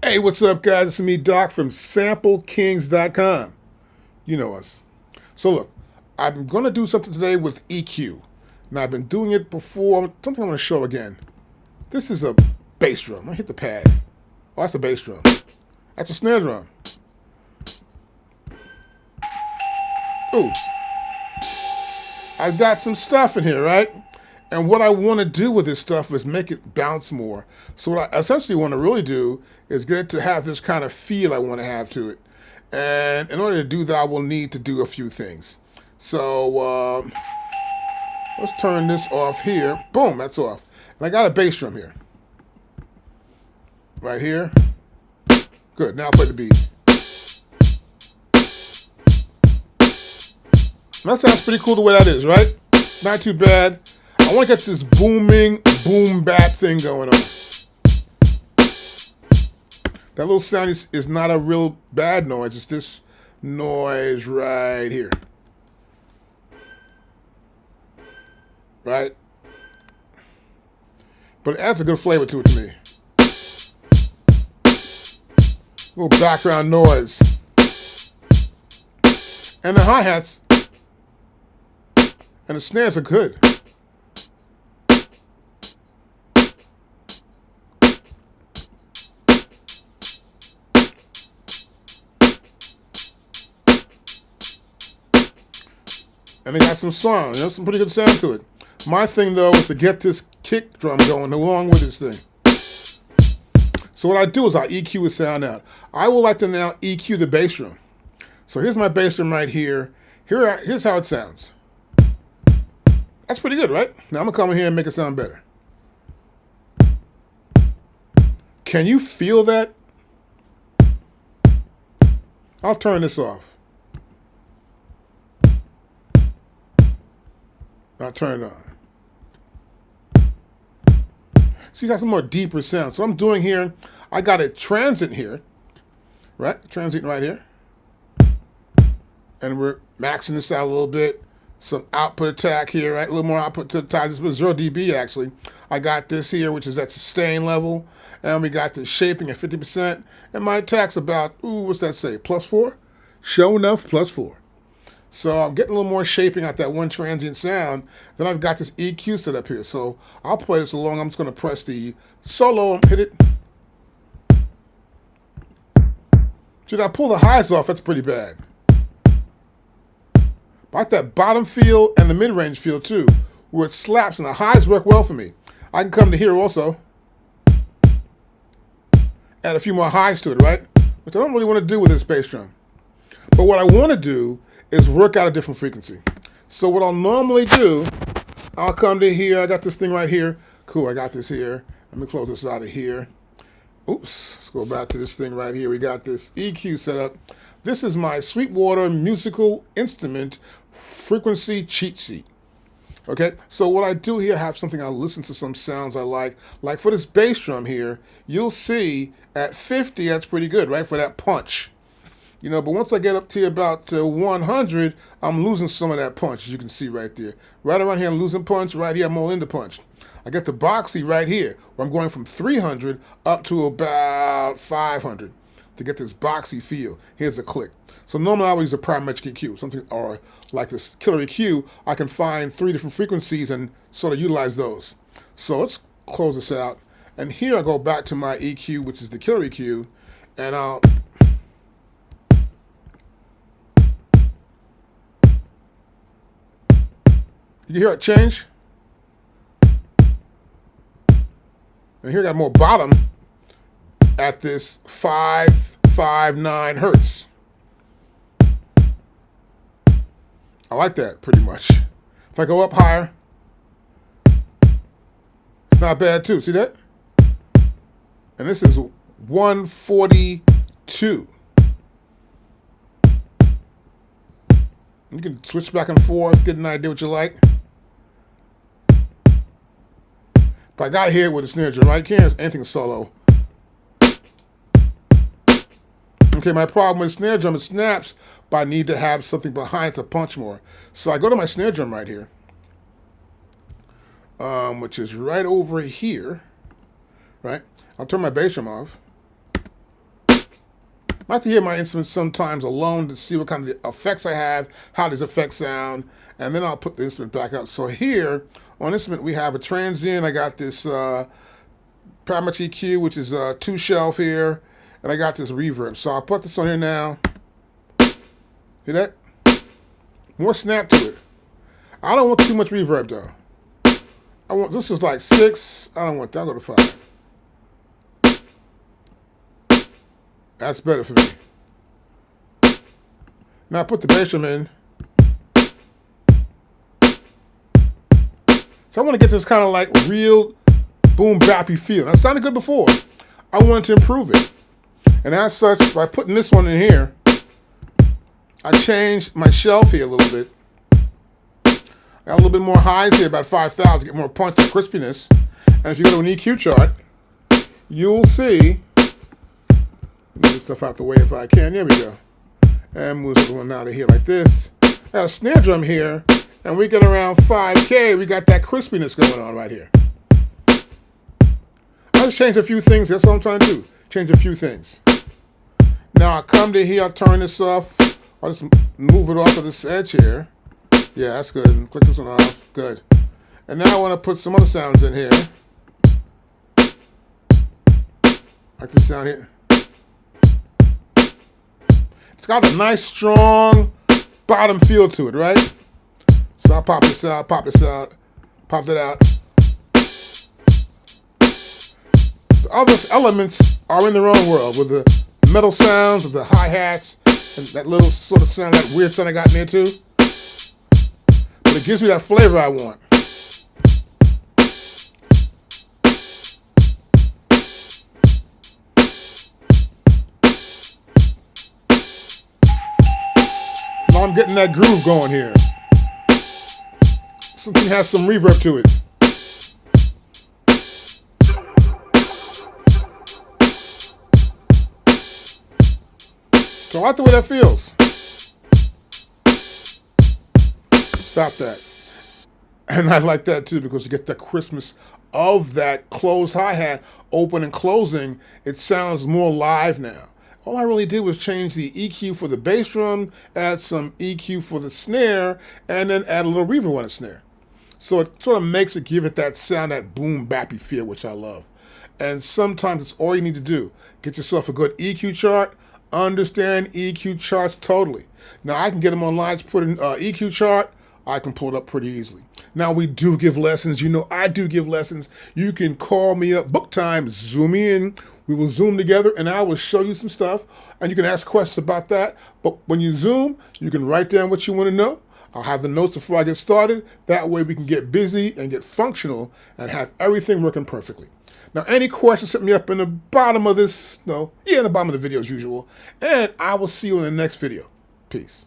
Hey, what's up, guys? It's me, Doc, from SampleKings.com. You know us. So look, I'm going to do something today with EQ. Now, I've been doing it before. Something I'm going to show again. This is a bass drum. I hit the pad. Oh, that's a bass drum. That's a snare drum. Ooh. I've got some stuff in here, right? And what I want to do with this stuff is make it bounce more. So what I essentially want to really do is get it to have this kind of feel I want to have to it. And in order to do that, I will need to do a few things. So let's turn this off here. Boom, that's off. And I got a bass drum here. Right here. Good, now I'll play the beat. That sounds pretty cool the way that is, right? Not too bad. I want to get this booming, boom bap thing going on. That little sound is not a real bad noise. It's this noise right here. Right? But it adds a good flavor to it to me. A little background noise. And the hi-hats and the snares are good. And they got some sound, some pretty good sound to it. My thing, though, is to get this kick drum going along with this thing. So what I do is I EQ the sound out. I would like to now EQ the bass drum. So here's my bass drum right here. Here's how it sounds. That's pretty good, right? Now I'm going to come in here and make it sound better. Can you feel that? I'll turn this off. Now turn it on. See, that's a more deeper sound. So what I'm doing here, I got a transient here, right? Transient right here. And we're maxing this out a little bit. Some output attack here, right? A little more output to the tie. This was 0 dB actually. I got this here, which is at sustain level. And we got the shaping at 50%. And my attack's about, what's that say? +4? Show enough, +4. So I'm getting a little more shaping out that one transient sound. Then I've got this EQ set up here. So I'll play this along. I'm just going to press the solo and hit it. Should I pull the highs off? That's pretty bad. I like that bottom feel and the mid-range feel too, where it slaps and the highs work well for me. I can come to here also. Add a few more highs to it, right? Which I don't really want to do with this bass drum. But what I want to do is work out a different frequency. So what I'll normally do, I'll come to here. I got this thing right here. Cool, I got this here. Let me close this out of here. Oops, let's go back to this thing right here. We got this EQ set up. This is my Sweetwater musical instrument frequency cheat sheet. Okay, so what I do here, I have something, I listen to some sounds I like. Like for this bass drum here, you'll see at 50, that's pretty good, right? For that punch. But once I get up to about 100, I'm losing some of that punch, as you can see right there. Right around here, I'm losing punch. Right here, I'm all into punch. I get the boxy right here, where I'm going from 300 up to about 500 to get this boxy feel. Here's a click. So normally I would use a parametric EQ, something or like this killer EQ. I can find 3 different frequencies and sort of utilize those. So let's close this out. And here I go back to my EQ, which is the killer EQ, and I'll... You hear it change? And here I got more bottom at this 559 hertz. I like that pretty much. If I go up higher, it's not bad too. See that? And this is 142. You can switch back and forth, get an idea what you like. But I got here with the snare drum, right? Can't hear anything solo. Okay, my problem with snare drum, it snaps, but I need to have something behind it to punch more. So I go to my snare drum right here, which is right over here, right? I'll turn my bass drum off. I like to hear my instruments sometimes alone to see what kind of effects I have, how these effects sound, and then I'll put the instrument back up. So here on instrument we have a transient. I got this parametric EQ, which is a 2 shelf here, and I got this reverb. So I'll put this on here now. Hear that? More snap to it. I don't want too much reverb though. I want, this is like 6. I don't want that. I'll go to 5. That's better for me. Now I put the bass drum in. So I want to get this kind of like real boom bappy feel. That sounded good before. I wanted to improve it. And as such, by putting this one in here, I changed my shelf here a little bit. Got a little bit more highs here, about 5,000, get more punch and crispiness. And if you go to an EQ chart, you'll see, move this stuff out the way if I can, there we go. And move the one out of here like this. I got a snare drum here, and we get around 5K, we got that crispiness going on right here. I just changed a few things, that's what I'm trying to do. Change a few things. Now I come to here, I'll turn this off. I'll just move it off of this edge here. Yeah, that's good. And click this one off. Good. And now I want to put some other sounds in here. Like this sound here. It's got a nice, strong bottom feel to it, right? So I'll pop this out, pop this out, pop that out. The other elements are in their own world with the metal sounds, with the hi-hats, and that little sort of sound, that weird sound I got in there too. But it gives me that flavor I want. Now I'm getting that groove going here. Something has some reverb to it. So I like the way that feels. Stop that. And I like that too because you get the crispness of that closed hi-hat, open and closing. It sounds more live now. All I really did was change the EQ for the bass drum, add some EQ for the snare, and then add a little reverb on the snare. So it sort of makes it give it that sound, that boom bappy feel, which I love. And sometimes it's all you need to do. Get yourself a good EQ chart. Understand EQ charts totally. Now I can get them online, put in EQ chart. I can pull it up pretty easily. Now we do give lessons. You know I do give lessons. You can call me up, book time, Zoom in. We will Zoom together and I will show you some stuff. And you can ask questions about that. But when you Zoom, you can write down what you want to know. I'll have the notes before I get started. That way we can get busy and get functional and have everything working perfectly. Now, any questions, hit me up in the bottom of this, in the bottom of the video as usual. And I will see you in the next video. Peace.